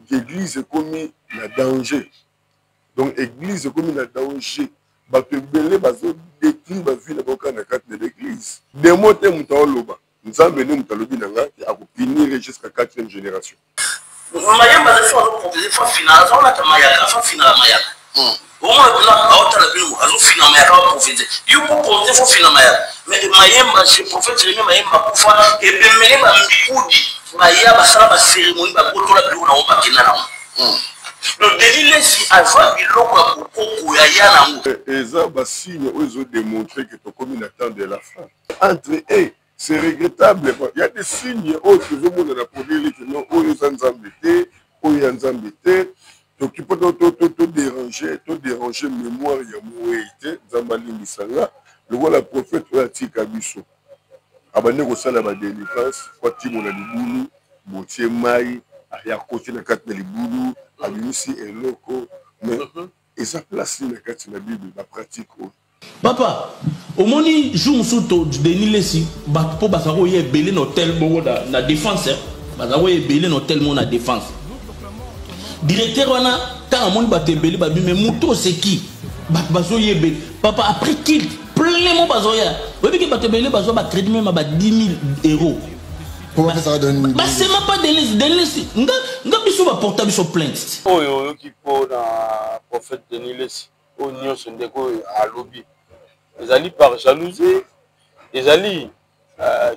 l'église est commis le danger. Donc l'église est commis le danger. Bato belé bazo détruire ba vie na boka na carte de l'église. Des mots te mutaoloba. Nous avons venu mutalobi na ngati a finir jusqu'à 4e génération. Mayamba za fwa proposer fa final za la mayaka fa final mayaka. Au moins là autre la bino azo final mayaka profiter. You proposer fa final mayaka. Mais mayamba je prophète le mayamba kufa et bemele ba mbikudi. Mayaba sala ba cérémonie ba botola bino na omba kinana. Le délit si avant biloko ya kokoko ya yanango. Eza ba signe ils ont démontré que ton communautaire de la fin. Entre eux, c'est regrettable. Il y a des signes autres que vous avez produit que non, ils ont embêté, ils ont embêté. Donc il faut tout déranger mémoire ya moité Zambali Misanga. Le voilà prophète wa tika biso. Abane ko sala ba délivrance, kwa timo na libulu, botie mai, ya côté na carte de libulu. Abimisi eloko mais et ça place dans la Bible la pratique. Papa au moni jour musuto Denis Lesi po basaro ye belé no tel bo na défense basaro ye belé no tel mon na défense directeur wana ta moni baté belé ba mais muto c'est qui bazo ye belé papa après qu'il plein mon bazo ya oui que baté belé bazo ba crédit même ba 10 000 euros. Bah c'est même pas Denis nga biso ba portable sur plainte. Oyo qui pour na prophète Denis Lesi au nion sondeko à lobby. Les alliés par jalousie, les alliés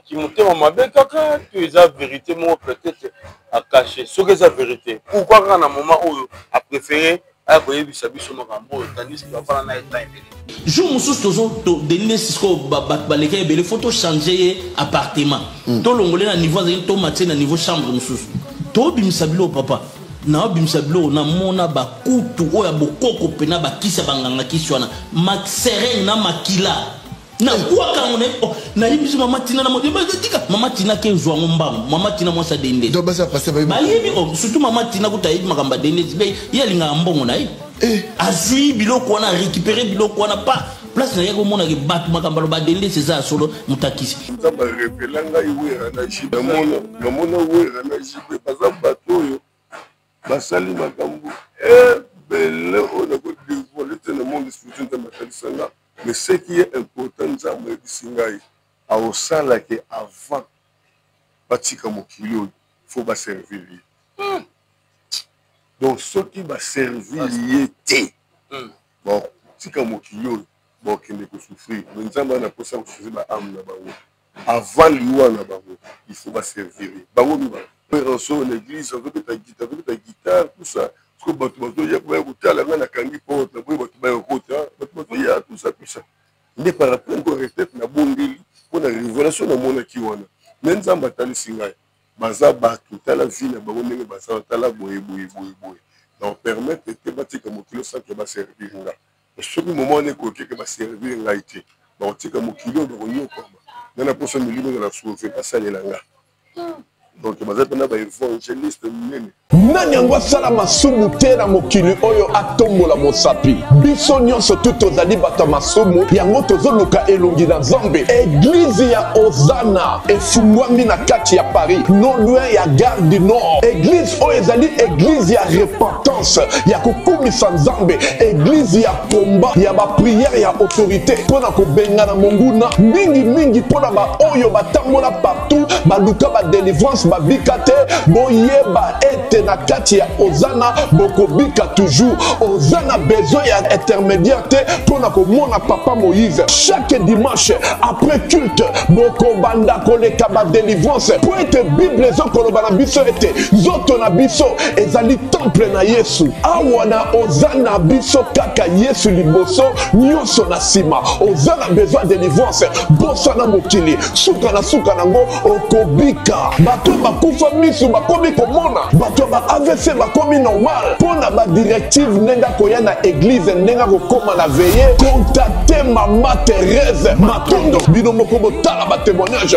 qui montaient en mabe kaka que les vérité moi peut-être à cacher ce que c'est vérité. Pourquoi quand un moment où a préféré à voyer bisabi sur makambo tandis que va pas na état imbélé. Jour mususu tozo Denis Lesi ko ba leka belé photo changer appartement. To longolé na niveau to maté na niveau chambre mususu. To bimisabilo papa. Na bimisabilo na mona ba kutu oya bokoko pena ba kisa banganga kiswana maxere na makila na kwa kangone na yibiso mama tina na modeba tika mama tina ke zwa ngombam mama tina mo sa dende do basa passer ba yibi surtout mama tina ko tayi makamba dende be yalinga mbongo na yi azui biloko wana récupérer biloko wana pas place na yako mona ke batu makamba ba dende c'est ça solo mutakisi ça ba repelanga iwe na jibe mona we na jibe bazamba toyo basali makambo belle on a dévoilé le monde spirituel de Matalisanga. Mais ce qui est important dans le Singaï a au sala que avant batika mokilo faut ba servir. Donc ce qui va servir était bon tika mokilo bon qui ne peut souffrir mais nzamba na posa souffrir ba âme na bango avant liwa na bango il faut ba servir bango ba en l'église on veut ta guitare tout ça parce que bato ya ba écouter la na kangi porte na bato ba écouter bato ya tout ça n'est par rapport au respect na bongeli pour la révélation na mona ki wana nzamba tali singa baza bato tala vie na bango ndenge baza tala boye donc permettre que batika mokilo sans que ba servir nga et ce moment on est coqué que ba servir nga été donc tika mokilo ba nyoko na na poso milimo na sauver pas ça les langa. Donc, je suis évangéliste. Nani yango sala masumu te na mokili oyo atombola mosapi biso nyonso tutozali bato masumu yango tozoluka elongi na Nzambe. Église ya Ozana efungwami na kati ya Paris non loin ya Gare du Nord. Église oyo ezali église ya repentance ya kokumisa Nzambe, église ya komba ya ba prière ya autorité pona kobengana monguna mingi pona ba oyo batambola partout baluka ba délivrance babikate boyeba ete na kati ya Ozana bokobika toujours. Ozana besoin ya intermédiaire te pona komona papa Moïse. Chaque dimanche après culte bokobanda koleka ba délivrance po ete Bible ezokoloba na biso ete zoto na biso ezali temple na Yesu. Awa na Ozana biso kaka Yesu liboso nyonso na sima. Ozana besoin de délivrance bosa na mokili suka nango okobika. Bato bakufa misu bakomi komona, bato ba AVC bakomi normal pona ba directive nenga koya na église nenga kokoma na veiller. Contactez Mama Thérèse Matondo bino moko botala ba témoignage.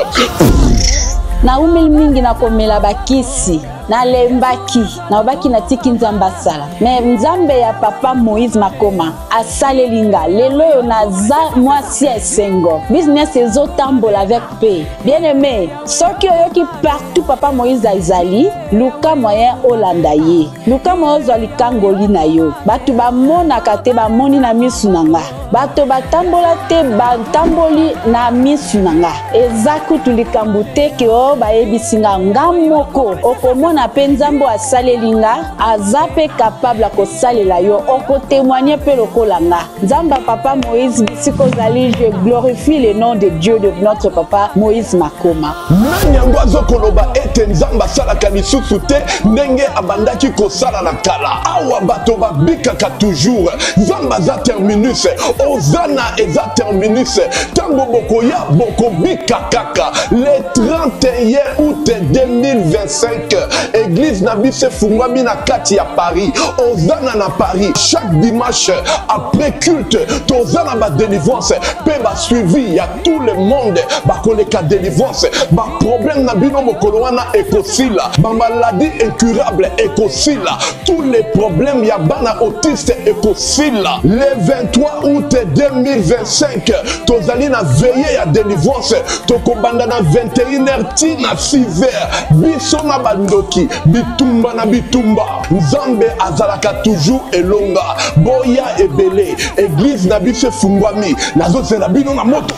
Na umeli mingi na komela bakisi nalembaki nalobaki natiki nzambe asala me nzambe ya papa Moïse Makoma asalelinga lelo oyo naza mwasi ya esengo business ezotambola avec paix bien aimé soki oyoki partout papa Moïse azali luka moyen olanda ye luka moyen ozwa likangoli na yo bato bamonaka te bamoni na misu na nga bato batambola te batamboli na misu na nga eza kutu likambo te ke o bayebisinga nga moko okomona mpe nzambe asalelinga aza mpe capable kosalela yo okotémoigne mpe lokola nga nzambe papa Moïse bisika ozali je glorifie le nom de Dieu de notre papa Moïse Makoma nani yango azokoloba ete nzambe asalaka lisusu te ndenge abandaki kosala na kala awa bato babikaka toujours nzambe aza terminus ozana eza terminus ntango bokoya bokobika kaka le 31 août 2025 église na biso efungwami na kati ya Paris ozana na Paris chaque dimanche après culte tozana ba délivrance pe ba suivi ya tout le monde bakoleka délivrance ba problème na bino mokolo wana ekosila ba maladie incurable ekosila tous les problèmes ya bana autiste ekosila le 23 août 2025 tozali na veillée ya délivrance tokobanda na 21h tina 6h biso na bandoki bitumba na bitumba nzambe azalaka toujours elonga boya ebele église na biso efungwami nazozela bino na moto.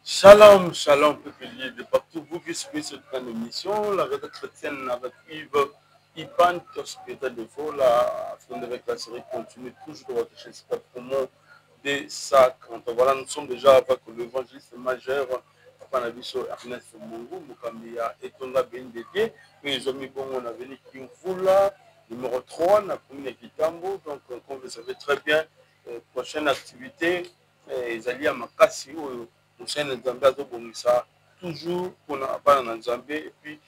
Shalom, shalom, peuple de partout. Vous qui suivez cette émission, la radio chrétienne avec Yves Ipan, secrétaire de faux, la fin de la série continue toujours de votre chaîne promo des sacs. Voilà, nous sommes déjà avec l'évangéliste majeur, Papa Nabiso Ernest Mungu, Mukambia et Tonga Ben Dédié. Nous avons mis bon, on a venu Kimfula, numéro 3, on a commis les Kitambo. Donc, comme vous le savez très bien, prochaine activité, ils allaient à Makassi. Prochaine Nzambe azobongisa toujours pour na Nzambe et puis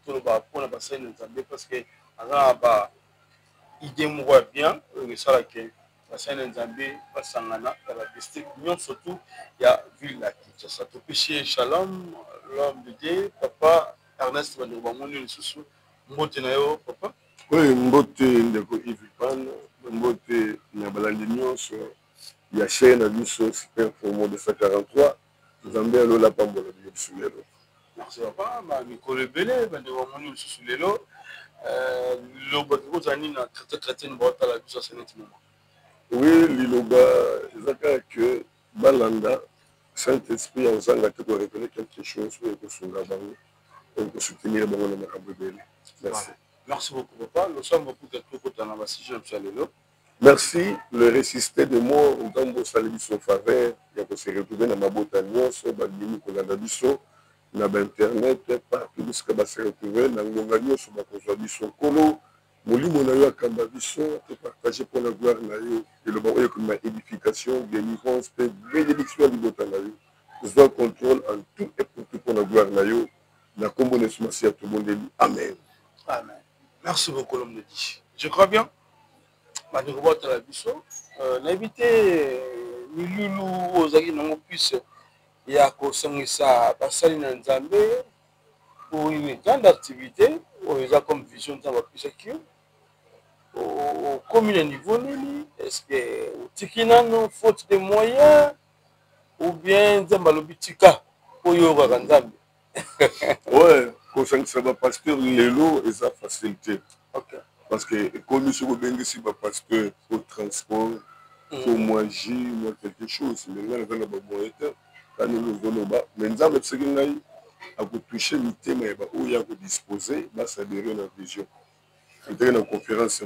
tout le ba pour na bassin Nzambe parce que ara ba idée moko bien ça là que bassin Nzambe basangana dans la district Nyon surtout il y a ville là Kinshasa to péché Shalom l'homme de Dieu papa Ernest Bandomoni lisusu mbote na yo papa oui mbote ndeko Ivipan mbote na balandi nyonso ya chaîne à biso super promo de 143 Nzambe alola pambola biso lelo. Merci papa ma mikolo ebele bande wa moni lisusu lelo liloba kozani na chrétien bota la biso seneti moment. Oui liloba ezaka que balanda Saint-Esprit ozanga te ko révéler quelque chose pour kosunga bango pour soutenir bango na makambo ebele. Merci. Merci beaucoup papa nous sommes beaucoup de tout na basije lelo. Merci, le résisté de moi, on a salé son faveur, il y a se retrouver dans ma boîte à nyonso, bagini ko na biso, na internet, partout où se retrouver dans ngonga nyonso ba kozwa biso kolo, molimo na yo akamba biso, te partager pour la gloire na yo, et le bon comme édification, délivrance, bénédiction du boîte na yo. Nous avons contrôle en tout et pour tout pour la gloire na yo, na kombo ne sumasi à tout le monde. Amen. Amen. Merci beaucoup l'homme de Dieu. Je crois bien. Bandeko bota la biso na éviter milulu ozaki nango plus ya kosangisa basali na Nzambe pour une grande activité oza comme vision Nzambe plus que au commune niveau nini est-ce que tikinano faute de moyens ou bien Nzambe lobitika oyo ka Nzambe ouais kosangisa ba pasteur lelo eza facilité. OK. Parce que comme je suis ici, parce que pour transport, pour manger, quelque chose, maintenant, on a besoin de quand nous avons bas, mais nous avons besoin de toucher le thème où il y a disposer, ça devient une vision. C'était une conférence,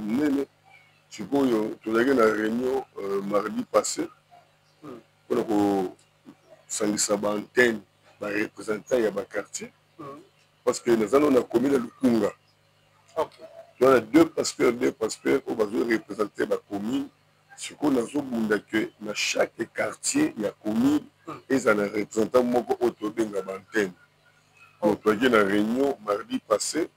tu vois, tu as une réunion mardi passé, pour que ça antenne, représentant il y a un quartier, parce que nous avons commis le Kunga. Il y a deux pasteurs qui vont représenter la commune. Ce qu'on a vu, dans chaque quartier, il y a une commune et il y a un représentant qui est l'antenne. Donc, il y a une réunion mardi passé.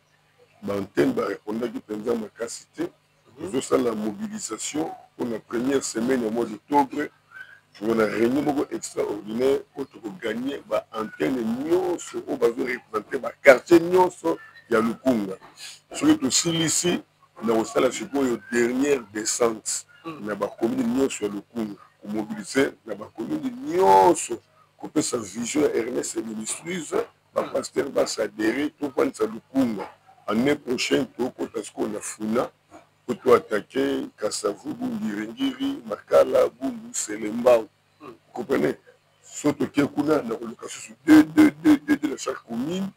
L'antenne va répondre à la capacité. Nous avons la mobilisation pour la première semaine au mois d'octobre. Pour une réunion extraordinaire pour gagner l'antenne qui va représenter le quartier ya Lukunga. Surtout ici, nous avons la dernière descente. Nous avons commune sur Lukunga. Pour mobiliser, nous avons commune pour que sa vision Ernest Ministries, le pasteur va s'adhérer, tout le monde à Lukunga. L'année prochaine, tout le monde a Funa, pour attaquer Kassavou, Bungiringiri, Makala, Bungu, Selembao. Vous comprenez? Surtout qu'il y a une colocation sur deux de chaque commune,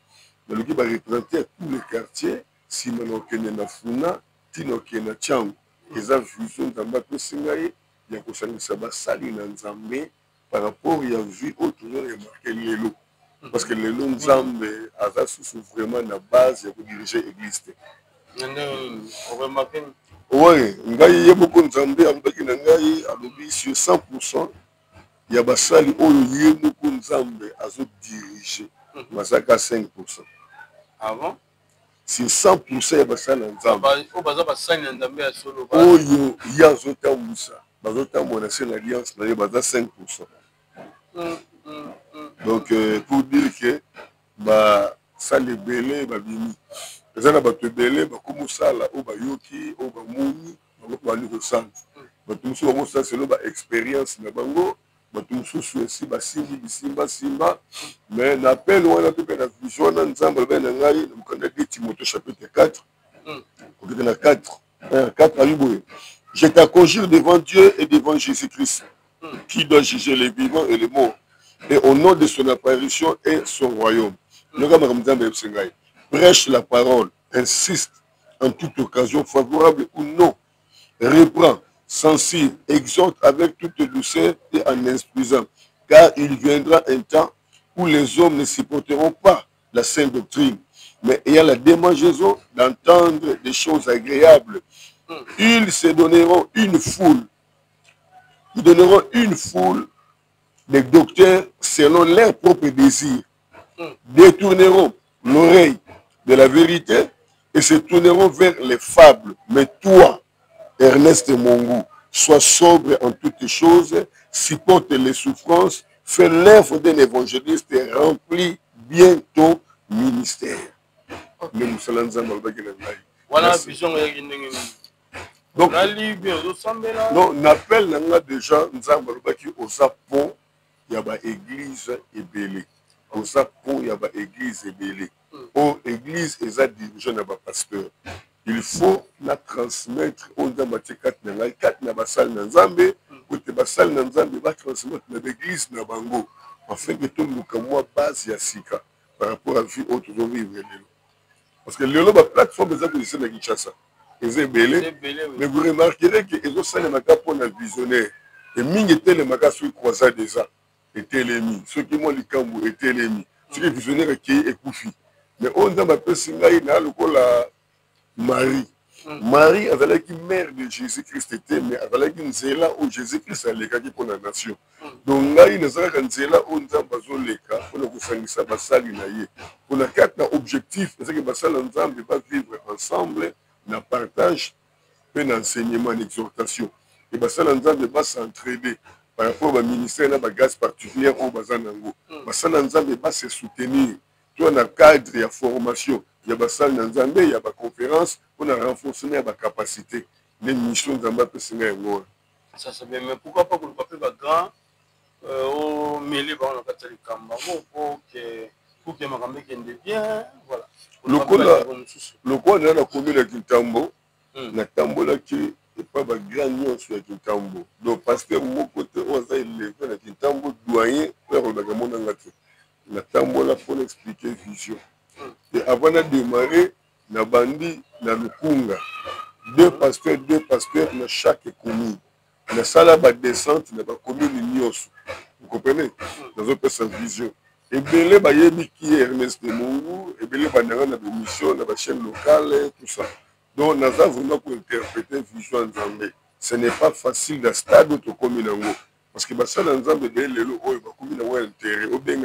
mais qui va représenter tous les quartiers, si nous avons na Funa, Tino Kena Tchang, les infusions d'Amba Pessingaye, il y a que ça va salir dans Nzambé par rapport à la vie autour de marqué l'élo. Parce que l'élo Nzambé a vraiment la base pour diriger l'église. Oui, il y a beaucoup de Nzambé, il y a sur 100%. Il y a basali oyo beaucoup Nzambe azo diriger masaka 5%. Ah bon? C'est 100% ya basali Nzambe. O baza basali Nzambe ya solo ba. Oyo ya zota musa, bazota mona c'est l'alliance na baza 5%. Donc pour dire que ba sali belé ba bimi. Ezana ba tebelé ba komusala o ba yoki o ba muni ba li ko sang. Ba tumso ba musa c'est ba expérience na bango. Aussi, Simba, mais l'appel ou la vision ensemble, Timothée chapitre 4, 4 à Liboé. Je t'accojure devant Dieu et devant Jésus-Christ, qui doit juger les vivants et les morts, et au nom de son apparition et son royaume. Prêche la parole, insiste en toute occasion, favorable ou non, reprend, censure, exhorte avec toute douceur et en instruisant, car il viendra un temps où les hommes ne supporteront pas la sainte doctrine, mais ayant la démangeaison d'entendre des choses agréables, ils se donneront une foule. Ils donneront une foule de docteurs selon leurs propres désirs, détourneront l'oreille de la vérité et se tourneront vers les fables. Mais toi, Ernest Mongu, sois sobre en toutes choses, supporte les souffrances, fais l'œuvre d'un évangéliste et remplis bien ton ministère. Voilà vision. Donc, non, n'appelle déjà au Japon, il y a une église ébélée. Au Japon, il y a une église ébélée. Au église, il y a dirigé un pasteur. Il faut la transmettre aux Damatika Nanga, 4 Nabasal Nanzambe, ou Tebasal Nanzambe va transmettre dans l'église Nabango, afin que tout le monde base Yassika par rapport à la vie autre de vivre. Parce que le la plateforme est appelée de Kinshasa. Ils est belé, mais vous remarquerez qu'ils ont ça les magas pour le visionnaire. Et mine était les magas sur croisade déjà, étaient les mis. Ceux qui m'ont les cambou étaient les mis. Ceux qui visionnaires qui est Koufi. Mais on a appelé Singaï, n'a le la Marie. Marie avait la mère de Jésus-Christ était, mais avait la nzela où Jésus-Christ a légué pour la nation. Donc là, il y a une nzela où nous avons légué pour nous faire ça, basali naïe. Pour la quatre objectif, c'est que basali ensemble va vivre ensemble, dans partage, et dans enseignement, en exhortation. Et basali ensemble va s'entraider par rapport au ministère, dans la gaz particulière au Bazanango. Basali ensemble va se soutenir. Tout dans le cadre de la formation. Il y a des salles dans Zambé, il y a des conférences pour renforcer la capacité. Les missions de Zambé peuvent se faire. Ça c'est bien, mais pourquoi pas que le papier va grand au mêlé par le catholique pour que ma campagne vienne bien, voilà. Le quoi dans la commune de Kintambo, la Tambo là qui est pas ma grand sur Kintambo. Donc pasteur mon côté on a élevé la Kintambo doyen pour le Gamon dans la Tambo là pour expliquer vision. Et avant de démarrer, na bandi na Lukunga, deux pasteurs dans chaque commune. La salle va descendre dans la commune Nyos. Vous comprenez? Dans une personne vision. Et Belé va y aller qui est Ernest Mongu, et Belé va aller dans la mission, dans la chaîne locale, tout ça. Donc, nous avons vraiment pour interpréter vision en Zambé. Ce n'est pas facile de stade de commune. Parce que ça dans Zambé, les lots, ils vont commune à intérêt, au bien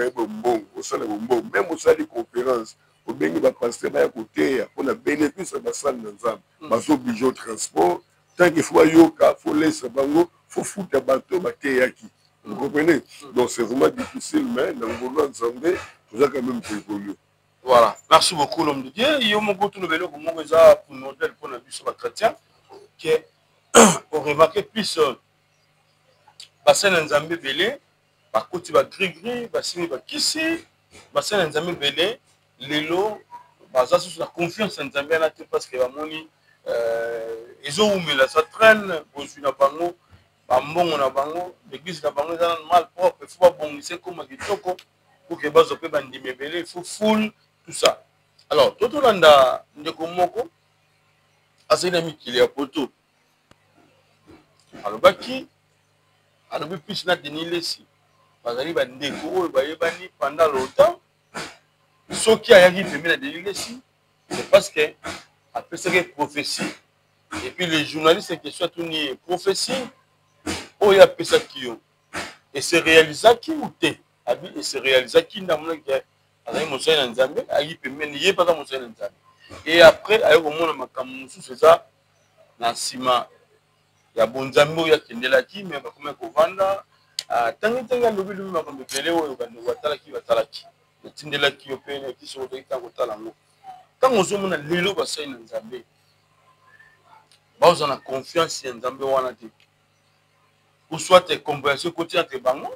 bon, au sein de bon, même au sein des conférences. Au bien il va passer à côté pour le bénéfice de la salle dans Zambé. Parce qu'on oblige au transport. Tant qu'il faut yoka, il faut laisser bango, il faut foutre un bateau, vous comprenez? Donc c'est vraiment difficile, mais dans le monde Zambé, tout ça quand même évolué. Voilà. Merci beaucoup, l'homme de Dieu. Il y a un peu de vélo pour modèle pour le bus chrétien qui on remarque plus bassin Nzambe belé, par contre il va gris, bassin va kissi, bassin Nzambe belé, l'élo, basé sur la confiance en Nzambe là parce que moni ils ont mis la ça traîne, bosu na bango, bambongo na bango, l'église na bango dans mal propre, il faut pas bongisser comme un kitoko pour que baso pe bandime belé, il faut full tout ça. Alors tout le monde ndeko moko asina mikili ya poto. Alors baki alors plus na Denis Lesi bazali ba ndeko oyo bayebani pendant longtemps soki ayaki pembe na Denis Lesi c'est parce que après ça prophétie et puis les journalistes qui sont tourné prophétie oyo apesa kiyo et c'est réalisé qui ou te abi et c'est réalisé qui na mona que azali mosali na Nzambe ayaki pembe ni yeba ka mosali na Nzambe et après ayo komona makambo mususu ça na sima ya bonzambo ya kendelaki mais bakoma kovanda tangi alobi lubi makambo pele oyo bando watalaki tindelaki yo pene kiso to itango talango tango zomona lelo basai na Nzambe baoza na confiance ya Nzambe wana te ou soit compréhension côté entre bango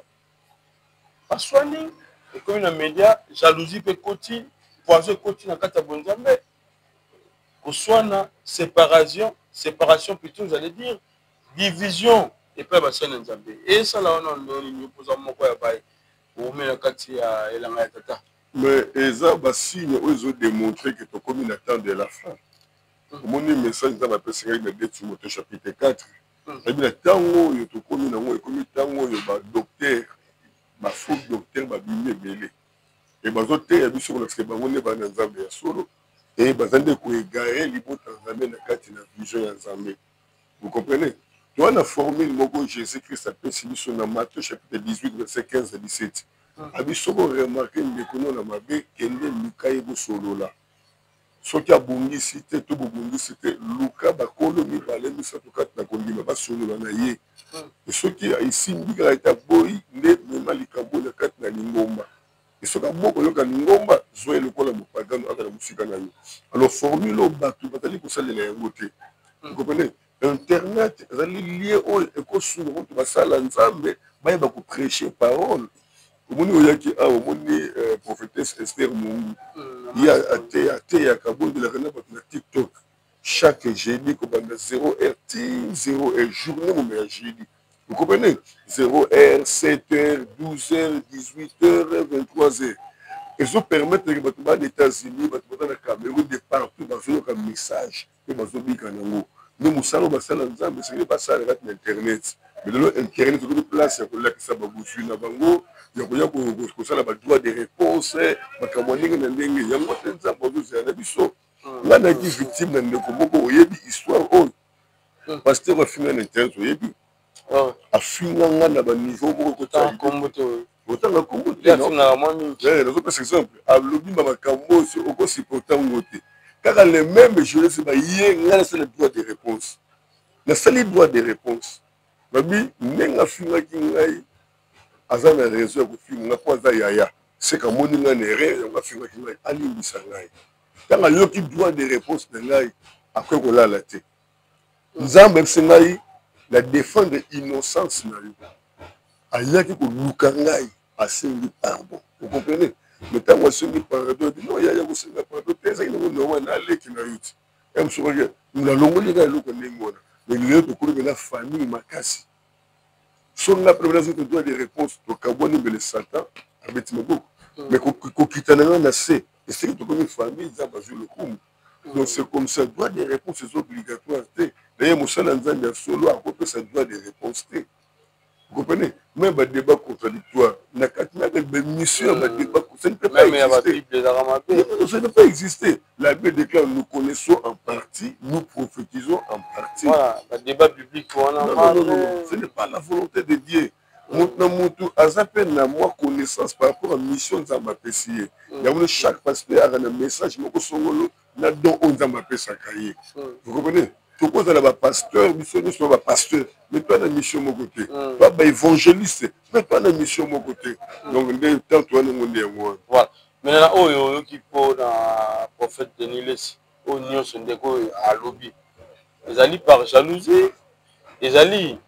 paswani et comme na média jalousie pe côté poison côté na kata bonzambe ko soit na séparation plutôt vous allez dire division et pas bassin Nzambe et ça là on nous pose moko ya bail pour mettre kati ya elanga ya tata mais eza basigne ozo démontrer que to comme une attente de la fin mon message dans ma personne de Timothée chapitre 4 et bien tango yo to comme nango et comme tango yo ba docteur ba faux docteur ba bimé belé et ba docteur ya biso parce que ba ngone ba Nzambe ya solo et ba zande ko égarer libota Nzambe na kati na vision ya Nzambe. Vous comprenez? Tu as la formule Mogo Jésus-Christ appelle sur Matthieu chapitre 18, verset 15 à 17. Abisso remarqué que nous avons vu que Lucas est solo là. Ce qui a bondi cité, tout bondi cité, Lucas bakolo mi balé mi sa tukat na kondi ma solo là na yé. Et ce qui a ici ndiga eta boy ne mema likambo na kat na lingomba. Et ce qui a beaucoup le lingomba zoé le kola mopagano aka na musika na yo. Alors formule au batu batali ko sala la ngote. Vous comprenez? Internet, lié au écosystème de la Nzambe, bah il va prêcher parole. Comme on y a qui a au monde prophétesse Esther Mungu, il y a athée à Kaboul de la Reine de TikTok. Chaque jeudi, comme on a 0h, 0h, journée où on a jeudi. Vous comprenez? 0h, 7h, 12h, 18h, 23h. Et ça permet que les États-Unis, les Cameroun, de partout, dans un message, que dans un nous musalo basala Nzambe c'est pas ça avec internet mais le internet tout place pour là que ça va bouger na bango ya ko sala ba droit de réponse bakamoninga na ndenge ya moto Nzambe bozela na biso ngana ki victime na ndeko moko oyebi histoire on pasteur va finir na internet oyebi afinga ngana ba niveau moko ko ta komboto otanga komboto ya finga mami par exemple alobi makambo so oko supporter ngote. Car les mêmes jurés, c'est le droit de réponse. C'est le droit de réponse. Babi, nenga finga kingai, azana réseau ko finga poza yaya. C'est comme on n'a rien, on va finga kingai ali bisangai. Quand a yoki droit de réponse de ngai, après ko la la té. Nzambe sengai la défense de innocence na yo. Ayaki ko lukangai, asengi pardon. Vous comprenez? Mais tant que c'est pardon, non, il y a aussi la pardon. C'est que nous avons allé qui n'a eu. Comme sur le, nous allons aller là où on est mort. Mais il y a beaucoup de la famille Makasi. Sur la première chose, doit des réponses. Donc, à bon niveau le Satan, avec Mabo. Mais qu'on quitte un assez. Et c'est que comme une famille, ça va jouer le coup. Donc c'est comme ça, doit des réponses obligatoires. D'ailleurs, mon seul ensemble solo à côté ça doit des réponses. Vous comprenez? Même un débat contradictoire. Il y a des missions, un débat ça ne peut pas exister. Ça ne peut pas exister. La Bible déclare nous connaissons en partie, nous prophétisons en partie. Voilà, le débat public, non, ce n'est pas la volonté de Dieu. Moutoumoutou, à peine la moi connaissance par rapport à la mission de Zambapessier. Il y a chaque pasteur a un message, là-dedans on Zambapessaye. Vous comprenez? Tu peux être un pasteur, un pasteur, mais toi, tu as une mission de mon côté. Tu es évangéliste, mais toi, tu as une mission de mon côté. Donc, tant toi, nous, on est moi. Voilà. maintenant oyo qui pour na prophète Denis Lesi au nyonso ndeko à lobby ezali par jalousie ezali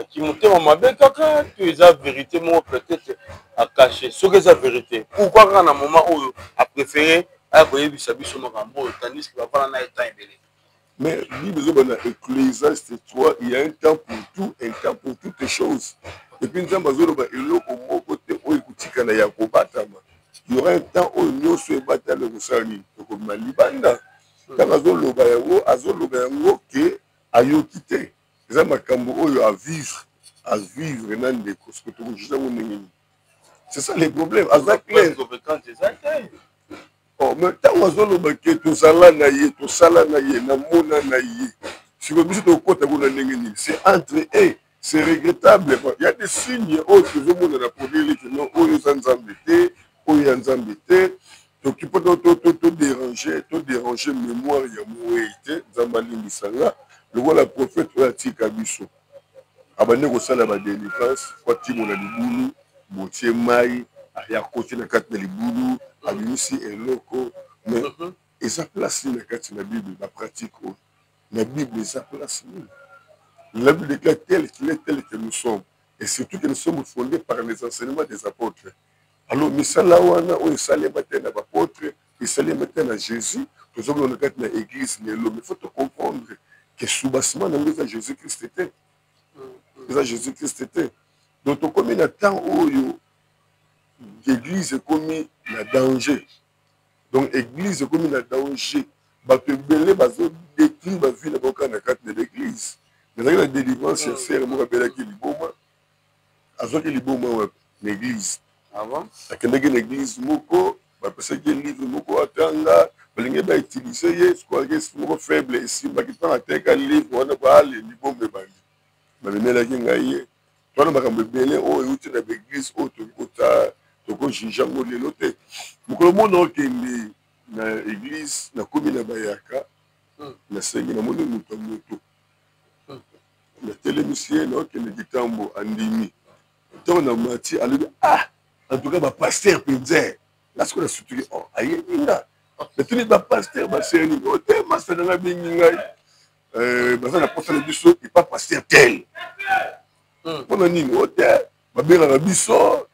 qui motema mabe kaka to eza vérité mo peut-être à cacher ce que eza vérité pourquoi quand na moment oyo a préféré à koyebisa biso makambo tandis que va na état ebele. Mais dans Ecclésiaste 3, il y a un temps pour tout, un temps pour toutes les choses. Et puis, il y aura un temps où nous sommes battus le Rossani, comme Malibanda. Quand Azolo que ayo quitté. Ça m'a cambo à vivre c'est ça les problèmes. Oh, mais tant que tu sala na ye, tu sala na ye, na mona na ye. Si vous dites au côté c'est entre eux, c'est regrettable. Il y a des signes autres que vous avez produit que non, où ils sont embêtés, où ils sont embêtés. Donc il faut te déranger mémoire, il y a mouéité, Zambali Misanga. Le voilà prophète ou la Tikabiso. Abandé au sala ma délivrance, Fati mon aliboulou, Botier Maï, Aria côté na carte de liboulou. Abimisi et loko, mais et sa place dans la Bible, la pratique, la Bible, sa place. La Bible déclare tel qu'il est, tel que nous sommes, et surtout que nous sommes fondés par les enseignements des apôtres. Alors, mais ça là où on s'allait maintenant à l'apôtre, il s'allait maintenant à Jésus, nous sommes dans l'église, mais il faut comprendre que sous-bassement dans Jésus-Christ était. Jésus-Christ était. Donc, comme il y a tant où l'église est comme un danger. Donc, l'église est comme un danger. Parce que les gens détruisent la vie de l'église. Mais la délivrance, c'est faire moi l'église. Avant, l'église, parce que livre moko atanga, balingi ba utiliser quoi que c'est moko faible ici, ba kitana ateka livre wana ba aller niveau mebandi. Ba benela kingaye. Toi na ba belé o uti na l'église o to kota toko jinjango lelo te mokolo mono okende na église na komi na bayaka na sengi na moni moto na télémisie na okende kitambo andimi ntango na mati alobi en tout cas pasteur penze nasko na sutuki aye ninga na tuni pasteur baseni ote masa na bingi ngai baza na posa na biso et pas pasteur tel pona nini ote babela biso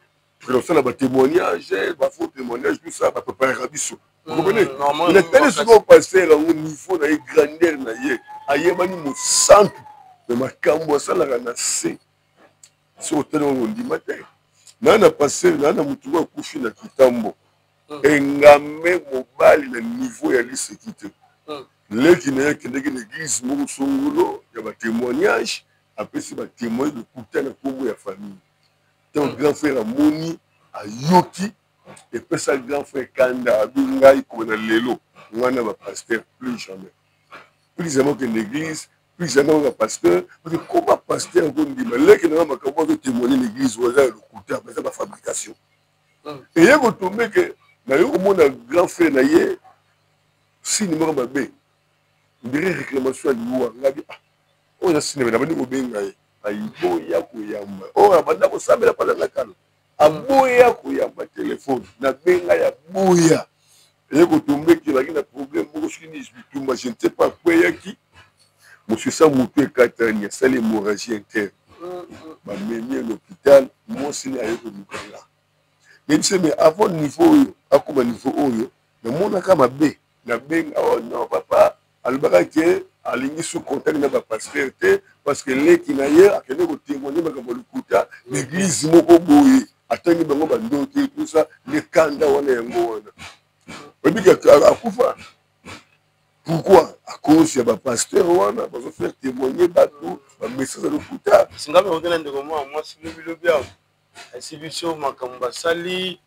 on a des témoignages, des faux témoignages, tout ça, on peut pas faire ça. Vous comprenez? Il est tellement souvent passé au niveau de la grandeur, il y a un centre de ma cambo, ça l'a ranassé. C'est au téléphone, on dit matin. On a passé, on a moutoué à coucher dans Kitambo. Et on a mis mobile le niveau de la sécurité. Là, il y a une église, il y a des témoignages, après, c'est des témoignages de couteau dans la famille. Un grand frère Moni a Yoki et puis ça grand frère Kanda a Bingaï qu'on a l'élo. On a un pasteur plus jamais. Plus jamais que l'église, plus jamais un pasteur. Parce que comment pasteur on dit mais là que nous avons comment témoigner l'église ou le côté après ça la fabrication. Et il y a retombé que na yo mon grand frère na yé si numéro babé. On dirait réclamation à l'ouah. On a cinéma na bani ko Bingaï. Aboya kuyamba abanda kosambela pala na kala aboya kuyamba téléphone na benga ya boya et ko tomber ki baki na problème moko chini bitumba je ne sais pas quoi yaki monsieur ça mutu katanya ça l'hémorragie interne ba meni à l'hôpital moi sini ayo ko mukanga mais avant niveau akoma niveau oyo na mona kama be na benga oh non papa alobaka ke alingi sous contact na ba pasteur te parce que les qui n'ailleurs akende ko témoigner makambo lukuta l'église moko boye atangi bango bandoki tout ça les kanda wana yango wana obi akufa pourquoi à cause ya ba pasteur wana bazo faire témoigner bato ba message lukuta singabe ngena ndeko moi si le bien si biso makambo sali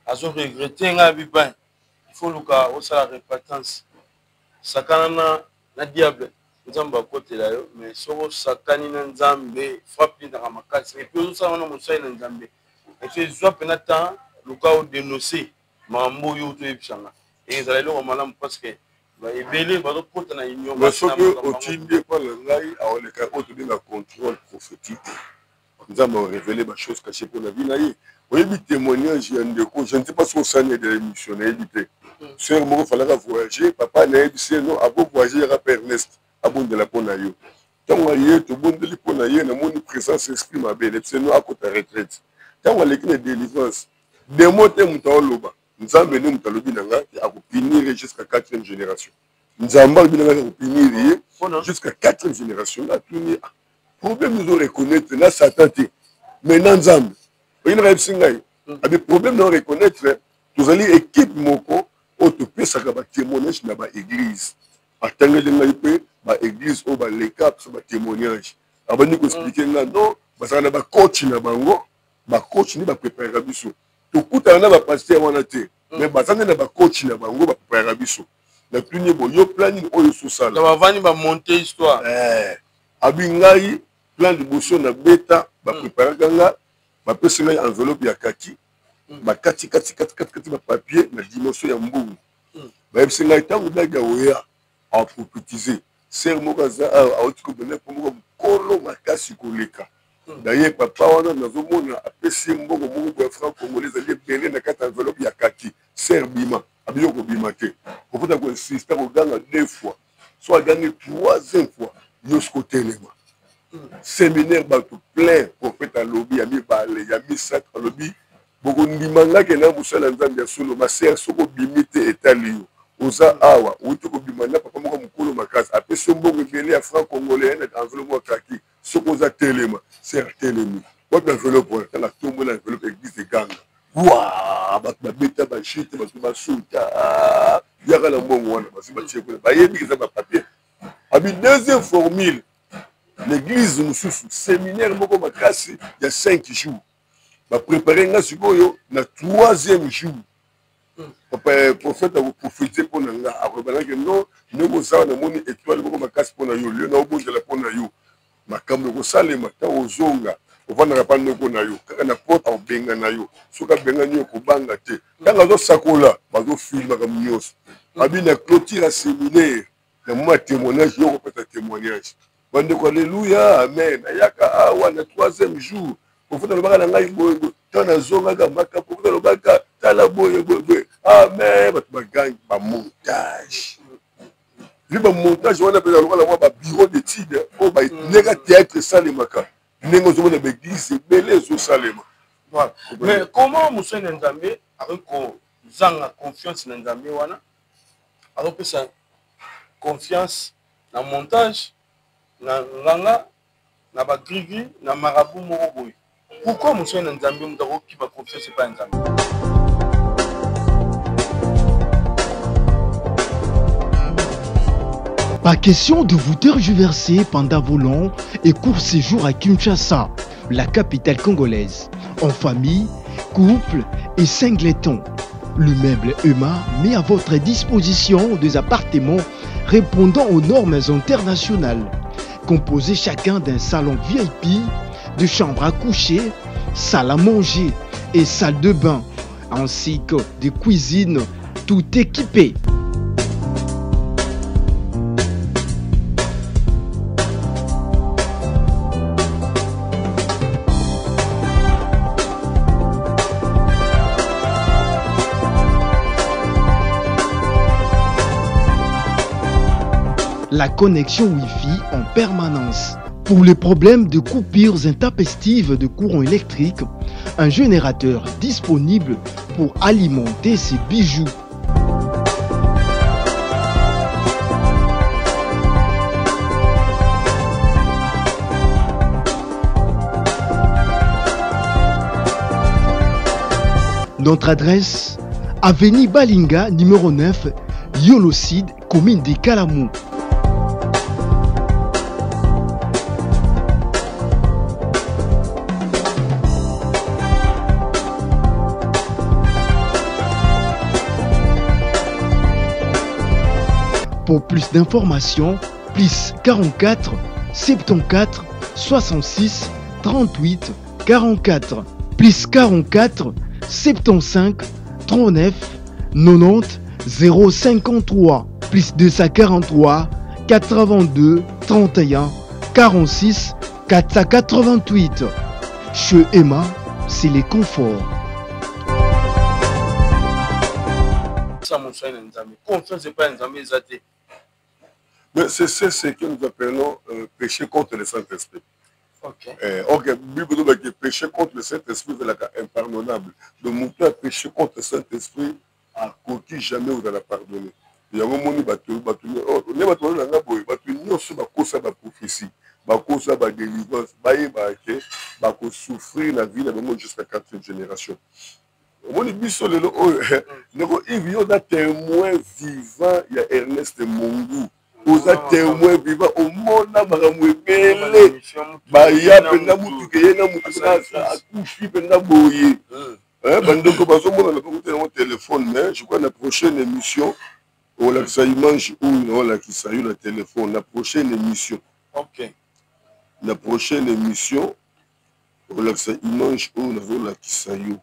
azo regretter nga biban il faut luka au sala repentance sakana na diable nzambe akotela yo mais soko sakani na nzambe frappe na makasi et puis ça on a mosai na nzambe et puis soit pena temps luka au dénoncer mambo yo to ebisanga et ça le malamu parce que ba ebele ba to kota na union mais ce que otindi pa la ngai a oleka oto de la contrôle prophétique nous avons révélé des choses cachées pour la vie. Oui, des témoignages, je ne sais pas si on s'en est de l'émission, sœur, il fallait voyager, papa n'a dit non, à vous voyager, il y a Père Ernest, à bon de la Ponayo. Quand on y est, tout le monde de la Ponayo, on a une présence exprime à belle, c'est nous à côté de la retraite. Quand on a l'équipe de délivrance, des mots, nous avons venu à finir jusqu'à 4e génération. Nous avons finir jusqu'à 4e génération. Le problème, nous reconnaître, là, ça a tenté. Maintenant, nous avons des problèmes de reconnaître, nous allons équipe moko, autopé, ça va témoignage dans l'église. Attendez l'église, on va les cap, ça va témoignage. Avant de nous expliquer, non, parce qu'on a un coach, un coach, il va préparer la biso. Tout coup, on a un pasteur, on a été. Mais parce qu'on a un coach, il va préparer la biso. La plus niveau, il y a plein de choses. On va monter l'histoire. Abingaï, plein de boissons, on a bêta, on va préparer la ma personne enveloppe ya kaki ma kati papier na dimension ya mbungu ba ebisenga itango daga oya a prophétiser ser mokaza a otiko bena pour kolo makasi koleka d'ailleurs papa wana nazomona apesi mbongo mungu ya franc congolais ali belé na kati enveloppe ya kaki ser bima abiyo ko bima te ko futa ko insister ko ganga 2 fois soit gagner 3e fois yosko telema séminaire bato plein prophète à lobby ya mibale ya misat à lobby boko ndimanga ke na musala nzambe ya solo maser soko bimite etaliyo oza awa utoko bimana papa moko mukolo makasi apesi mbongo ebele ya franc congolais na enveloppe kaki soko za telema ser telemi what enveloppe la tombe la enveloppe église de ganga wa bato babeta bashite bato basuta yaka na mbongo wana basi bacheko bayebi za ba papier abi deuxième formule. L'église nous souffle, séminaire moko makasi, il y a 5 jours. Va préparer un sikoyo na 3e jour. Le prophète a prophétisé pour nous. Après que non, nous avons une étoile moko makasi pour nous. Lieu na obonde la pour nous. Makambo ko sale mata ozonga. Ovanda pa ndeko na yo. Kaka na porte en benga na yo. Soka benga nyo ko banga te. Kanga zo sakola, bazo filma comme nyos. Abi na clôture séminaire. Na moi témoignage yo ko peta témoignage. Alléluia, amen. Ayaka awa na 3e jour. Pour faire le bagage ngai boye. Tana zonga ga maka pour faire le bagage tala boye boye. Amen. Ba gang ba montage. Li ba montage wana pesa lokola wa ba bureau d'études o ba nega théâtre salemaka. Nengo zo na l'église belé zo salema. Voilà. Mais comment monsieur Nzambe avec ko zanga confiance na Nzambe wana? Alors que ça confiance na montage na nganga na ba grigri na marabout moko boy. Pourquoi monsieur Nzambe mutako ki ba confiance pas Nzambe? Pas question de vous tergiverser pendant vos longs et courts séjours à Kinshasa, la capitale congolaise, en famille, couple et singleton. Le meuble EMA met à votre disposition des appartements répondant aux normes internationales, composés chacun d'un salon VIP, de chambres à coucher, salle à manger et salle de bain, ainsi que de cuisine, tout équipé. La connexion Wi-Fi en permanence. Pour les problèmes de coupures intempestives de courant électrique, un générateur disponible pour alimenter ces bijoux. Notre adresse, avenue Balinga, numéro 9, Yolocide, commune de Kalamou. Pour plus d'informations, plus 44 74 66 38 44, plus 44 75 39 90 053, plus 243 82 31 46 488, Chez Emma, c'est les conforts. Confiance, c'est pas un amis. Mais c'est ce que nous appelons péché contre le Saint-Esprit. Ok, Bible dit que péché contre le Saint-Esprit est impardonnable. Donc, mon père péché contre le Saint-Esprit à côté jamais vous allez pardonner. Il y a un moment où on a prophétie, on délivrance, on souffrir la vie jusqu'à 4e génération. On dit il y a un témoin vivant, il y a Ernest Mongou. Vous êtes témoin vivant au monde, je crois la prochaine émission, on a ça image ou on a qui ça le téléphone. La prochaine émission. Ok. La prochaine émission, on a ça image ou on a qui ça y est.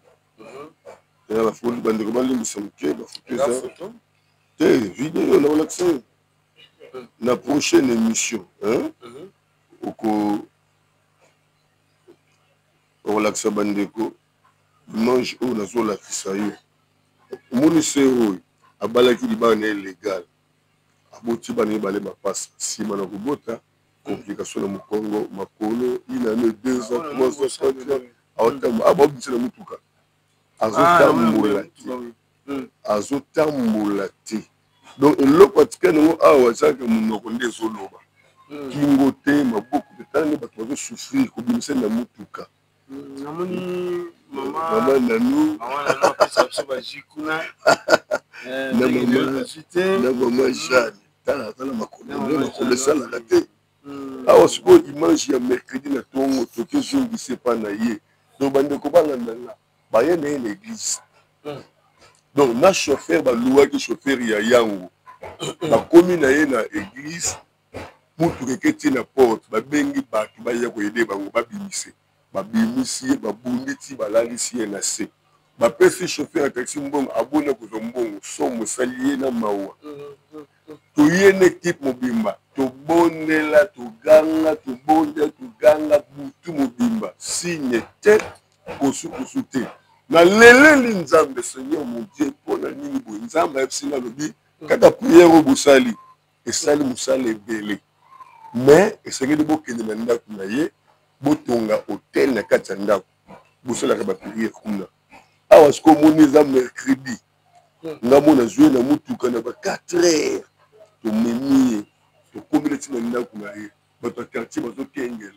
La folie bande comment les missions la photo. Vidéo on a ça. La prochaine émission, hein? On a ça bandeko. Image ou on a la qui ça y est. Mon séro abalaki libane légal aboti bane balé ba passe si mana kubota complication na mukongo makolo ina ne 2 ans 3 ans autant abobitela mutuka azotambola donc eloko atikana ngo awa saka munoko nde zoloba kingo te maboko petane bato bazo souffrir kobimisa na mutuka namoni Maman Nanou, na maman Jeanne, tala makolo ça la raté. Ah osiko image ya mercredi na tongo toke jongi sepa na ye. Donc bande ko balanda na ba ye na l'église. Donc na chauffeur ba louaki chauffeur ya yango. Ba komi na ye na église. Mutu keketi na porte ba bengi ba ki ba ya ko aider bango ba bimise. Babimisi babunditi balalisi na se bapesi chauffeur ya taxi mbongo abona ko mbongo so musaliye na mawa to yene équipe mobimba to bondela to ganga to bonde to ganga butu mobimba signe te kosukusu te na leleli nzambe Seigneur mon Dieu pona nini bo nzambe epsina lobi kaka prière au busali esali musale belé mais esengeli bokende na ndako na ye botonga hôtel na kati ya ndako bosalaka bapriere kuna awa siko omoni eza mercredi nga mona zwe na mutuka na ba 4 heures tomemi ye tokomi neti na ndako na ye bato ya quartier bazokengela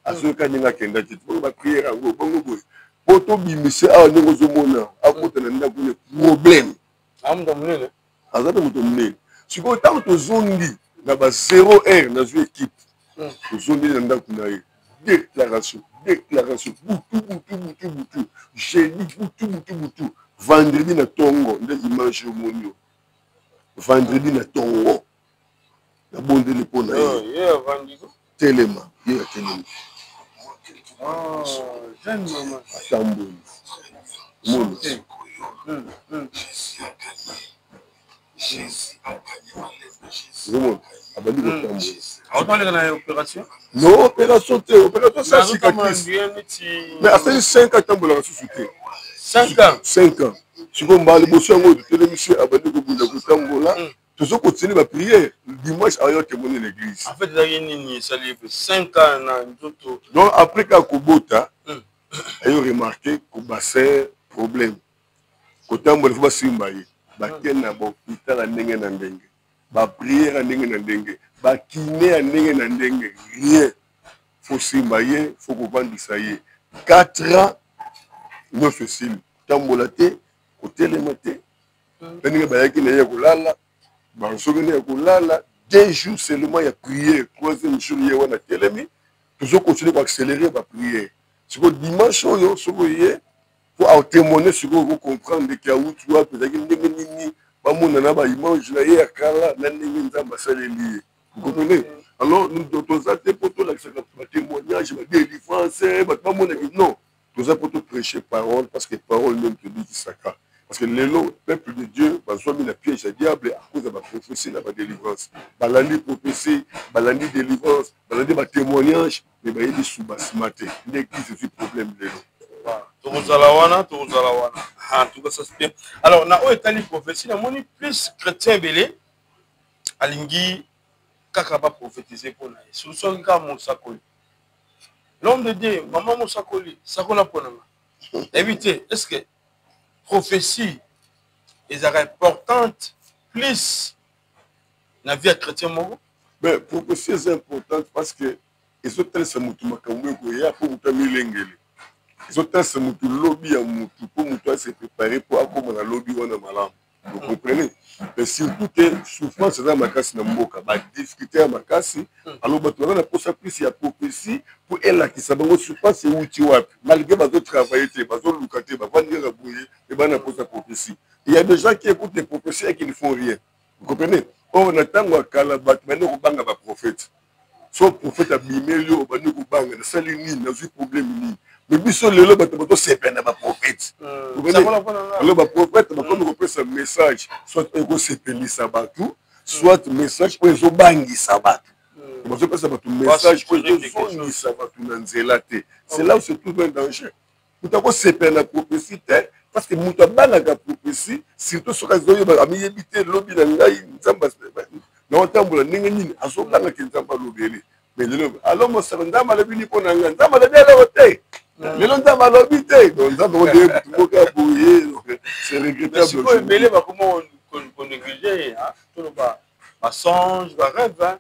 azoyoka ndenge akenda te bongo bapriere yango bongo boye po tobimise awa ndenge ozomona akota na ndako ne problème aza te moto monene sikoyo ntango tozongi na ba 0 heure nazwi équipe tozongi na ndako na ye déclaration butu jeudi butu vendredi na tongo nde image omonio vendredi na tongo na bondeli mpo na ye telema ye ya telema atamboli moni abandi kotambola opération? Non, opération, ça cicatrice. Mais après 5 ans, tu as 5 ans. 5 ans. Si vous avez besoin de télévision, tu vas continuer à prier. Dimanche, tu vas témoigner l'église. En fait, il y a 5 ans. Donc, après Kakobota, il a remarqué que bassin problème. Quand tu as un peu de simbaye, tu as un hôpital à Ndenge. Ba prière à Ndenge. Ba kiné à Ndenge. Rien. Faut simbaye, faut comprendre ça y est. 4 ans, 9 signes. Tambolate, côté les matés. Ndenge ba yaki na yakolala. Ba sogene yakolala. 2 jours seulement il y a prié. 3e jour il y a wana telemi. Toujours continuer à accélérer la prière. Sur dimanche yo soko yé pour témoigner sur vous comprendre que où tu vois peut-être nini ba mona na ba image na ye akala na ndenge nzamba saleli. Vous comprenez? Alors nous devons être pour tout le témoignage, la délivrance, non. Nous avons pour prêcher parole parce que parole même te dit sacra. Parce que le peuple de Dieu va soit mis la piège à diable à cause de la prophétie, de la délivrance. Balandi prophétie, balandi délivrance, balandi témoignage, mais bah il est sous basmate l'église c'est problème de Tozalawana. En tout cas ça c'est bien. Alors na o etali prophétie na moni plus chrétien belé alingi kaka ba prophétiser pour na solution ka Mosakoli. L'homme de Dieu, maman Mosakoli, ça qu'on a pour nous. Évitez, est-ce que prophétie est importante plus dans la vie chrétien Mogo? Mais prophétie est importante parce que ils ont tel samutu makamwe ko ya pour mutami lengeli. Ils ont tel samutu lobby à mutu pour mutu se préparer pour accomplir la lobby on a malam. Vous comprenez? Mais surtout que souffrance dans ma casse na mboka, ba difficulté à ma casse, alors ba tu na posa plus ya prophétie pour elle qui sabango souffrance c'est outil wapi. Malgré ba d'autres travailler, ba d'autres lucrater, ba vendre bouiller et ba na posa prophétie. Il y a des gens qui écoutent les prophéties et qui ne font rien. Vous comprenez? On attend wa kala bat maintenant ko banga ba prophète. So prophète a bimeli o ba ni ko banga na sali ni na vi problème ni. Mais biso lelo bato bato sepena ba prophète. Alors ba prophète ba comme repère ce message soit ego sepeli sabatu soit message pour ezo bangi sabatu. Ba so pesa bato message pour ezo ni sabatu na nzela te. C'est là où se trouve un danger. Tout ko sepena prophétie parce que muta bana ga prophétie surtout sur les oyo ba ami habiter lobby na ngai nzamba na tambola ninga nini aso bana ke nzamba lobeli. Mais lelo alors mo sabanda malabi ni ko na nzamba la bela hote. Les gens dans ma lobby, donc ça doit être tout c'est regrettable. Si vous voulez, comment on néglige, tout le songe, rêve,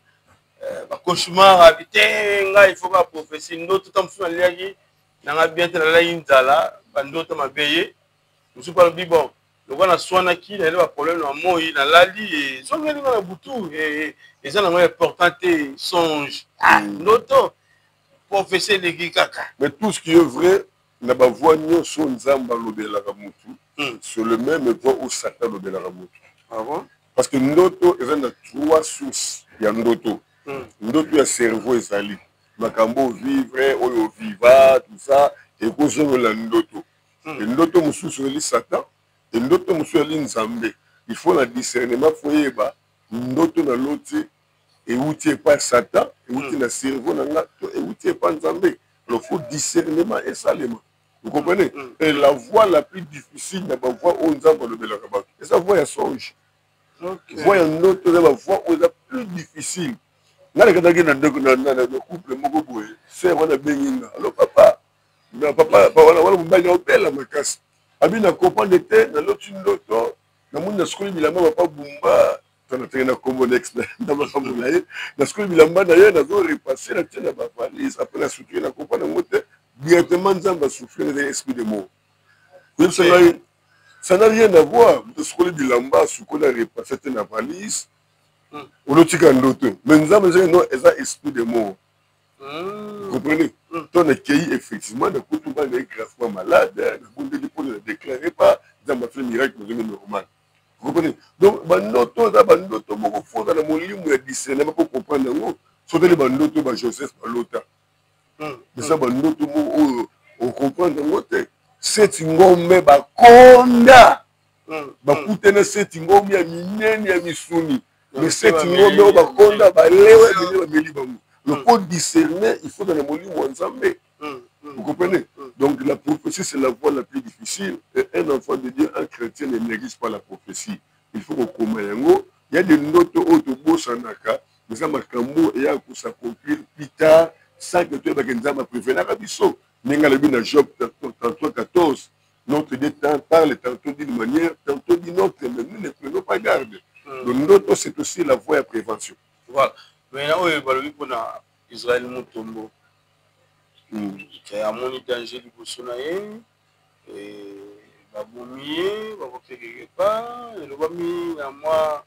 cauchemar, habiter, il faut pas prophétie. Nous, tout le temps, on a bien la ligne là, d'autres m'a payé. Je suis pas le bibon. Donc on a soin qui, il y a des problèmes dans moi, il a la lit, et sont venus dans la boutou, et les gens ont important songe. Notre prophétie de Kikaka. Mais tout ce qui est vrai, n'a pas voix ni son nzamba lobela ramutu, sur le même voix où Satan lobela ramutu. Ah bon? Parce que ndoto ils ont trois sources. Il y a ndoto. Ndoto il y a cerveau et sali. Makambo vivre, oyo viva, tout ça, et cause de la ndoto. Et ndoto musu sur le Satan, et ndoto musu sur nzambe. Il faut la discernement, faut y ba ndoto na l'autre. Et où tu es pas Satan, et où tu es le cerveau, et où tu es pas Nzambé. Il faut discernement et salement. Vous comprenez? Et la voie la plus difficile, c'est la voie où Nzamba le Belakaba. Et ça, voie, il y a songe. Voie, il y a une autre voie où c'est la plus difficile. Dans le couple, c'est un bénin. Alors, papa, on a belle à ma casse. Abi na comprendre était dans l'autre une autre, dans mon escroc, il a même pas Bumba. Na Congo Next na makambo na ye na skoli bilamba na ye na zo repasser na tena ba valise après la soutenir na comprendre mote directement Nzamba souffler des esprits de mort. Ça n'a rien à voir de skoli bilamba soukola repasser na valise ou l'autre kandoto mais Nzamba non eza esprit de mort. Vous comprenez? Ton accueil effectivement de Koutuba est gravement malade, na bonde pour ne déclarer pas Nzamba fait miracle dans normal. Vous comprenez? Donc, bandoto, bandoto, beaucoup faut dans mon livre, il y a discernement pour comprendre. Sauf les bandoto, Joseph, Balota. Mais ça, bandoto, on comprend dans l'autre. C'est une gomme, bakonda. Bakutena, c'est une gomme, ya minene, ya misuni. Mais c'est une gomme, bakonda, balewe, balewe, le code discerner, il faut dans le livre, on s'en met. Vous comprenez? Donc la prophétie, c'est la voie la plus difficile. Et un enfant de Dieu, un chrétien ne néglige pas la prophétie. Il faut qu'on comprenne. Il y a des notes autobus en Aka, mais ça m'a et à s'accomplir plus tard, sans que tu aies prévenir à Bissot. N'engalé Job 14. Notre Dieu parle tantôt d'une manière, tantôt d'une autre, mais nous ne prenons pas garde. Donc notre, c'est aussi la voie à prévention. Voilà. Maintenant, pour Israël Mutombo. Il y a un danger du Boussonaï, et Baboumier, Babouké quelque part, et le Bami, à moi,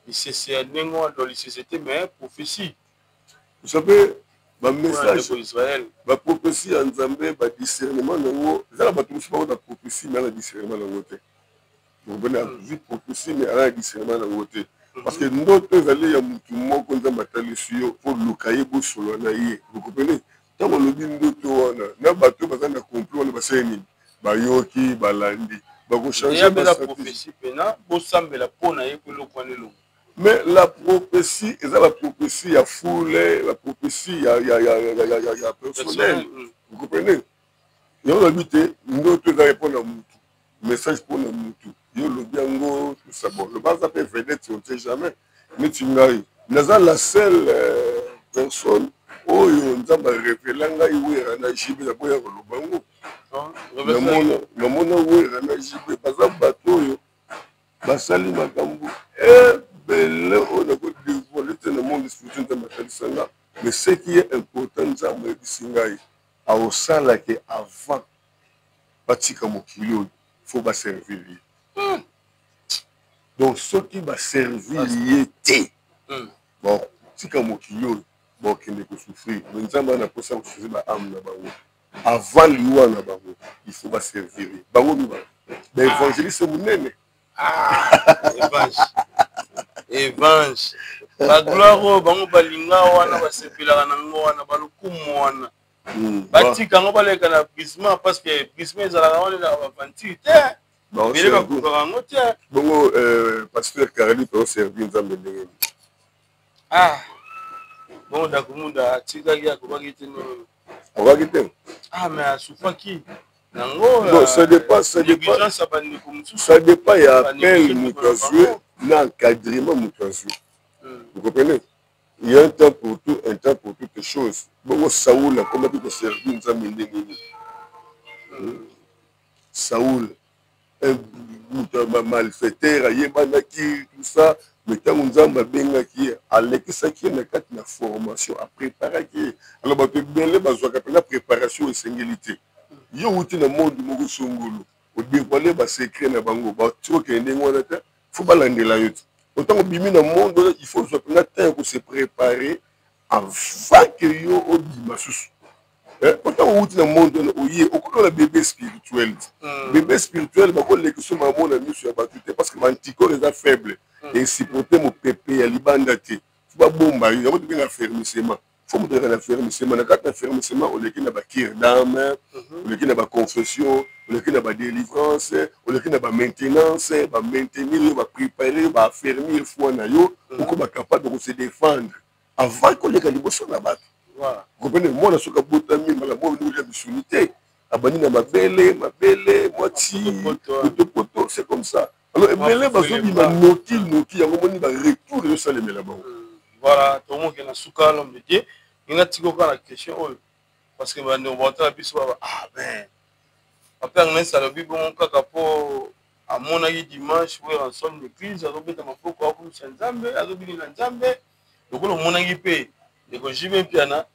il s'est dans le CCT, mais prophétie. Vous savez, le message Israël, la prophétie en Zambé, le discernement, c'est la prophétie, mais le discernement, vous venez à vite prophétie, mais le discernement, parce que nous, allons à Moutoumou, quand on a battu pour le cahier, vous comprenez? Tant on lobby ndoto na bato bazana complot na baseni bayoki balandi bako changer la prophétie pena bo sambela pona ye ko lokwane lo Mais la prophétie, et ça la prophétie, il y a foule, la prophétie, il y a personnel. Vous comprenez? Il y a l'habité, nous devons répondre à Moutou. Message pour le Moutou. Il y a le Biango, tout ça. Bon, le bas s'appelle vedette, on ne sait jamais. Mais tu n'as pas la seule personne où on a révélé un agibé, la boya le Bango. Le monde où un agibé, par exemple, bateau, basali makambo. On a dévoilé le monde discussion de Matalisanga. Mais ce qui est important, c'est que au sala que avant batika mokili il faut ba servir. Donc ce qui va servir était bon tika mokili bon qui ne peut souffrir. Mais nzamba na posa souffrir ba âme na bango. Avant liwa na bango, il faut ba servir. Bango ni ba. L'évangéliste munene. Évangile. La gloire, bango balinga wana basepela na ngo wana balukumu wana. Batika ngo baleka na prisma parce que prisma ezala wana na bavantite. Bon, mais ba kuka ngo te. Bongo pasteur Karali peut servir nzambe ndenge. Ah. Bon dakumunda tika ya kubaki teno. Abaki Ah mais asufaki. Non, ça dépend, ça dépend. Ça dépend, il y a appel Moutazoué, l'encadrement Moutazoué. Vous comprenez? Il y a un temps pour tout, un temps pour toutes les choses. Bon, Saoul, comment tu peux servir nous avons Saoul, un malfaiteur, tout ça, mais quand nous avons bien qui avec ça qui est la formation à préparer. Alors, tu as la préparation et singulité. Yo wuti na monde moko songolo o dévoiler ba secret na bango ba tro ke ndenge wana ta faut balandela yo autant bimi na monde il faut prendre temps pour se préparer avant que yo o bima susu autant wuti na monde o yé o ko la bébé spirituel ba ko le kiso ma mona miso ya batute parce que l'anticorps est faible et supporter mon pépé ya libanda te faut ba bomba yo ba bien affermissement. Il faut me dire fermissement. Quand on fermissement, on est qui n'a pas kir d'âme, on est qui n'a pas confession, on est qui n'a pas délivrance, on est qui n'a pas maintenance, va maintenir, va préparer, va affermir foi na yo, pour qu'on soit capable de se défendre. Avant qu'on ait qu'à sur la batte. Vous comprenez? Moi, je suis capable de me faire la unité. Abani na ma belle, moitié, poto, c'est comme ça. Alors, belle, bah, je dis ma noki, il y a un moment de retour de ça les là-bas. Voilà, tout le monde qui a souka l'homme de Dieu. Il y a la question parce que on va entendre ah ben après on est à la Bible on kakapo à mon avis dimanche où ensemble l'église à l'objet de ma foi quoi comme Nzambe à l'objet de Nzambe donc on mon avis paix les congés piana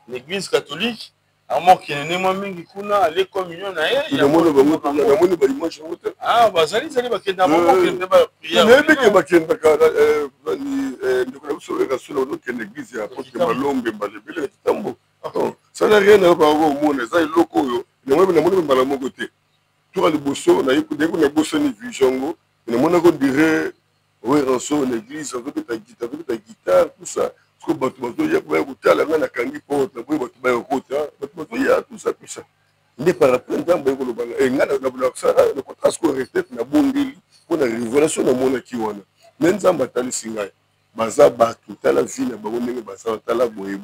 l'église catholique à moi qui n'est moi mingi kuna à l'écommunion na il y a mon dimanche ah bah ça les ba kenda mo que ba prière mais que ba kenda ka l'église ya porte malombe balebele kitambo ça n'a rien à voir au monde ça loko yo ne moi na mona mbala moko te to ka liboso na yiku deko na boso ni visiongo ne mona ko dire oui rançon l'église avec ta guitare tout ça parce que bato ya ba kutala na kangi porte na bato ba kota bato ya tout ça ne par rapport nzambe ko lobanga e ngana na bula ça le contrat ko rester na bondeli pour la révélation na mona ki wana mais nzambe atali singai baza bato tala vie na bango ndenge baza tala boye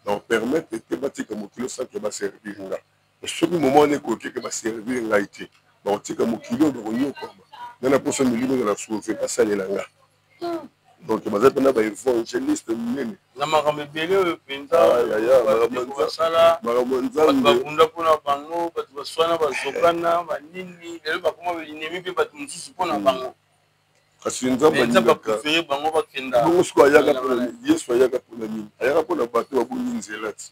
donc permettre te batika mokilo sans que ba servir nga et ce moment ne ko ke ba servir nga ite donc tika mokilo ba konyo koma na poso milimo na sauver pasalela nga donc baza tena ba évangéliste nene na makambe bele penza sala ba bunda pona bango ba baswana ba zokana ba nini lelo ba koma binemi pe ba tumususu pona bango kasi nzamba préféré bango bakenda bongo siko ayaka pona Yesu ayaka pona nini ayaka pona bato babuni nzela ti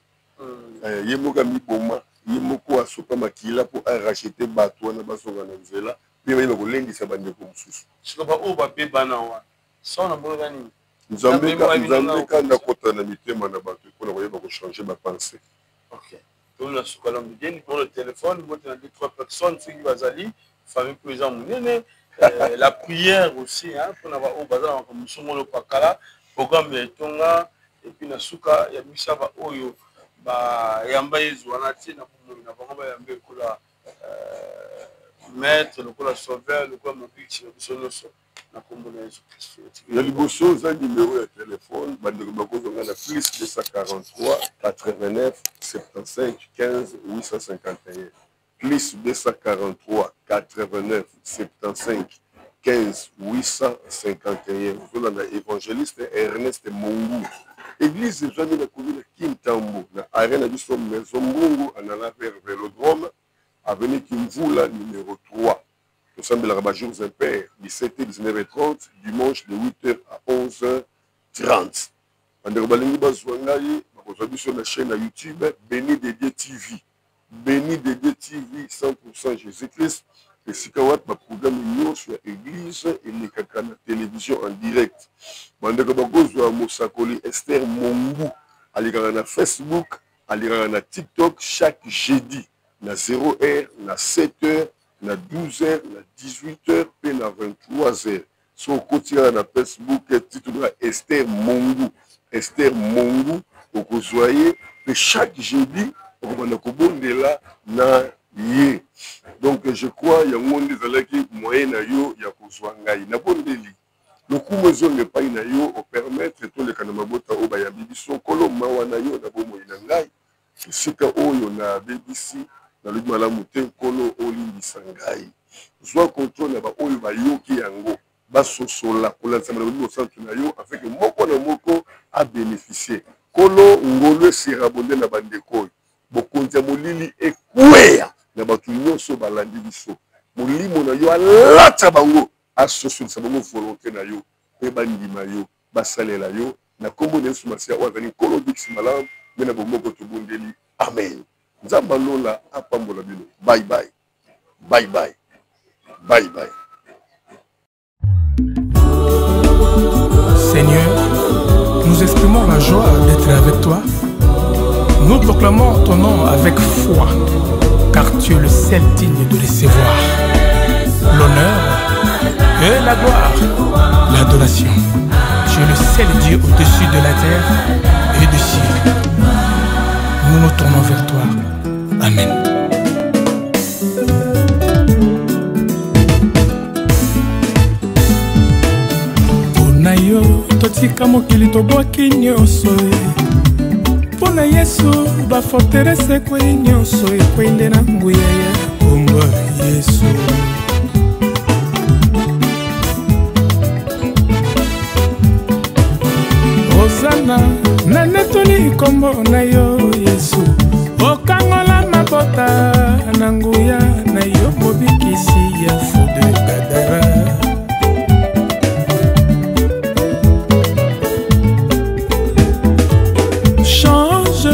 ye moko miboma ye moko asopa makila po aracheter bato wana basonga na nzela pe bayeba kolendisa bandeko mosusu siko ba oyo babeba na wana sona mbolo gani nzambe kanda kota na mitema na bato mpona koyeba kochanger bapense ok tona suka la mbieni pour le téléphone bote na 2-3 personnes soki bazali famille président munene la prière aussi hein pour avoir au bazar comme musongo pakala programme ya tonga et puis na suka ya misaba oyo ba yamba yezu wana ti na kumuri na bango ba yambe kola maître le kola sauveur le kola mobile na biso nyonso Il y a le bosso, un numéro de téléphone, plus 243 89 75 15 851. Plus 243 89 75 15 851. Vous avez l'évangéliste Ernest Mungu. Église de Jean de la commune de Kintambo, na arène du Somme Maison Mungu, en allant vers Vélodrome, avenue Kimvula, numéro 3. Nous sommes de la Rabat Jours Impairs, 17h, 19h30, dimanche de 8h à 11h30. Banderobalingi Bazouangaye, aujourd'hui sur la chaîne à YouTube, Béni Dédié TV. Béni Dédié TV, 100% Jésus-Christ. Et si vous avez un programme sur l'église et les télévision en direct. Banderobalingi Moussakoli Esther Mungu, allez na Facebook, allez na TikTok chaque jeudi, na 0h, na 7h. Na 12h, na 18h, et na 23h. Si on continue na Facebook, titre Esther Mungu. Esther Mungu, vous voyez, et chaque jeudi, on va là, na yé. Donc, je crois, il y a un monde qui moyen na yo, il y a Kozwangaï. Na bon délit. Le coup, maison n'est pas na yo, on permettre tout le kanamabota au bayabibi, son kolo mawana yo, na bon moyen nangai. C'est que on a BBC. Na lui malamu te kolo oli sangai zwa contrôle na ba oyo ba yoki yango ba sosola kola nsamana bo centre na yo avec moko na moko a bénéficier kolo ngolo sira bonde na bandeko bokonza molili ekweya na batu nyonso balandi biso molimo na yo alata bango asoso sa bango volonté na yo pe bandima yo basalela yo na kombo na Yesu Masia wa veni kolo bix malamu mena bomoko to bondeli amen. Zambalola apambola bino. Bye bye. Bye bye. Bye bye. Seigneur, nous exprimons la joie d'être avec toi. Nous proclamons ton nom avec foi, car tu es le seul digne de recevoir l'honneur et la gloire, l'adoration. Tu es le seul Dieu au-dessus de la terre et du ciel. Nous nous tournons vers toi. Amen. Pona yo totika mokili tobwaki nyonso Pona Yesu baforterese kwei nyonso ekwende na nguya ya kombo Yesu Hosanna na netoli kombo na yo Yesu Okangola mabota na nguya na yo mobikisi ya Fode Gadara Change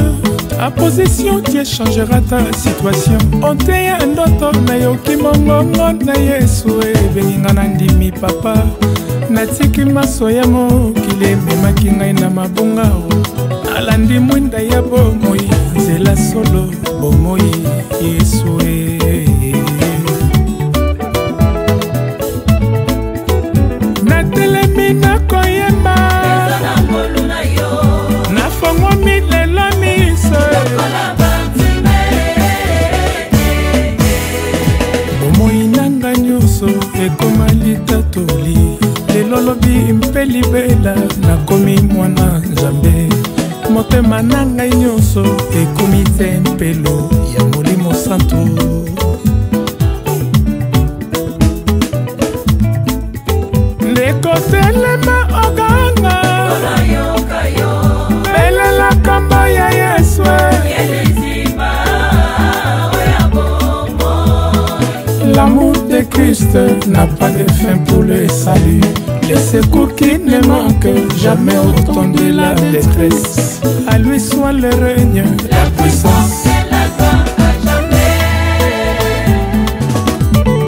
ta position, Dieu changera ta situation. On te ya ndoto na yo kimongongo na Yesu ebeninga na ndimi papa Natiki maso ya mokile memaki ngai na mabunga Alandi mwinda ya bomoi Nzela solo bomoi Yesu Natelemi na koyema Nafongomi lelo miso Bomoi nanga nyonso ekoma litatoli Lelo lobi mpeli bela nakomi mwana Nzambe Motema nanga nyonso ekomi tempelo ya Molimo Santo Ndeko telema oganga Belela kamba ya Yesu L'amour de Christ n'a pas de fin pour le salut. Les secours qui ne manquent jamais au temps de la détresse. À lui soit le règne, la puissance.